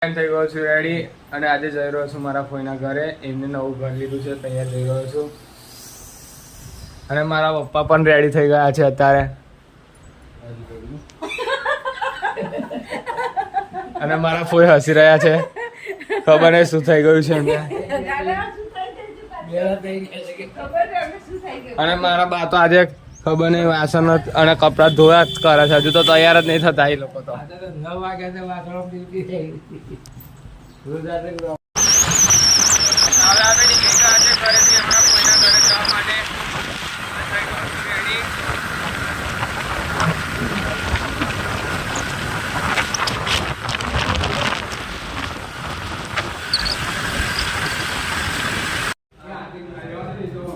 થઈ ગયો છું રેડી અને આજે જઈ રહ્યો છું મારા ફોઈના ઘરે. એમને નવું ઘર લીધું છે, તૈયાર જઈ રહ્યો છું. અને મારા પપ્પા પણ રેડી થઈ ગયા છે અત્યારે. અને મારા ફોઈ હસી રહ્યા છે, ખબર નહીં શું થઈ ગયું છે એમને. અને મારા બા તો આજે ખબર નહીં વાસણ અને કપડાં ધોયા જ કરે છે, હજુ તો તૈયાર જ નહીં થતા એ લોકો તો. 9 વાગ્યા છે, વાસણો પીતી થઈ. હવે અમે નીકળી ગયા છે ઘરેથી હમણાં કોઈના ઘરે જવા માટે.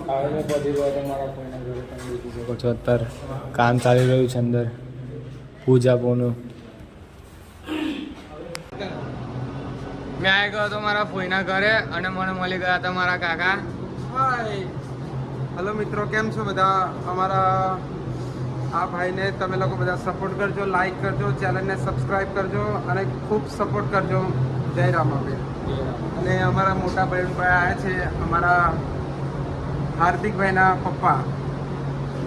હવે મેં બધી વાત મારા કોઈના ઘરે તમે જોઈ શકો છો. અત્યારે કામ ચાલી રહ્યું છે અંદર પૂજા પોનું. મેં આવી ગયો હતો મારા ફોઈના ઘરે અને મને મળી ગયા હતા મારા કાકા. હાય હલો મિત્રો, કેમ છો બધા? અમારા આ ભાઈને તમે લોકો બધા સપોર્ટ કરજો, લાઈક કરજો, ચેનલને સબસ્ક્રાઈબ કરજો અને ખૂબ સપોર્ટ કરજો. જય રામાબેન. અને અમારા મોટા ભાઈ આવ્યા છે, અમારા હાર્દિકભાઈના પપ્પા.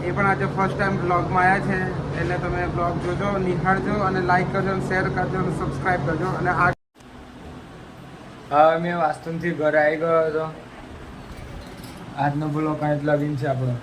એ પણ આજે ફર્સ્ટ ટાઈમ બ્લોગમાં આવ્યા છે, એટલે તમે બ્લોગ જોજો, નિહાળજો અને લાઈક કરજો અને શેર કરજો અને સબસ્ક્રાઈબ કરજો. અને આ હવે મેં વાસ્તુથી ઘરે આવી ગયો હતો. આજનો બ્લોગ કાંઈ જ લગીન છે આપણો.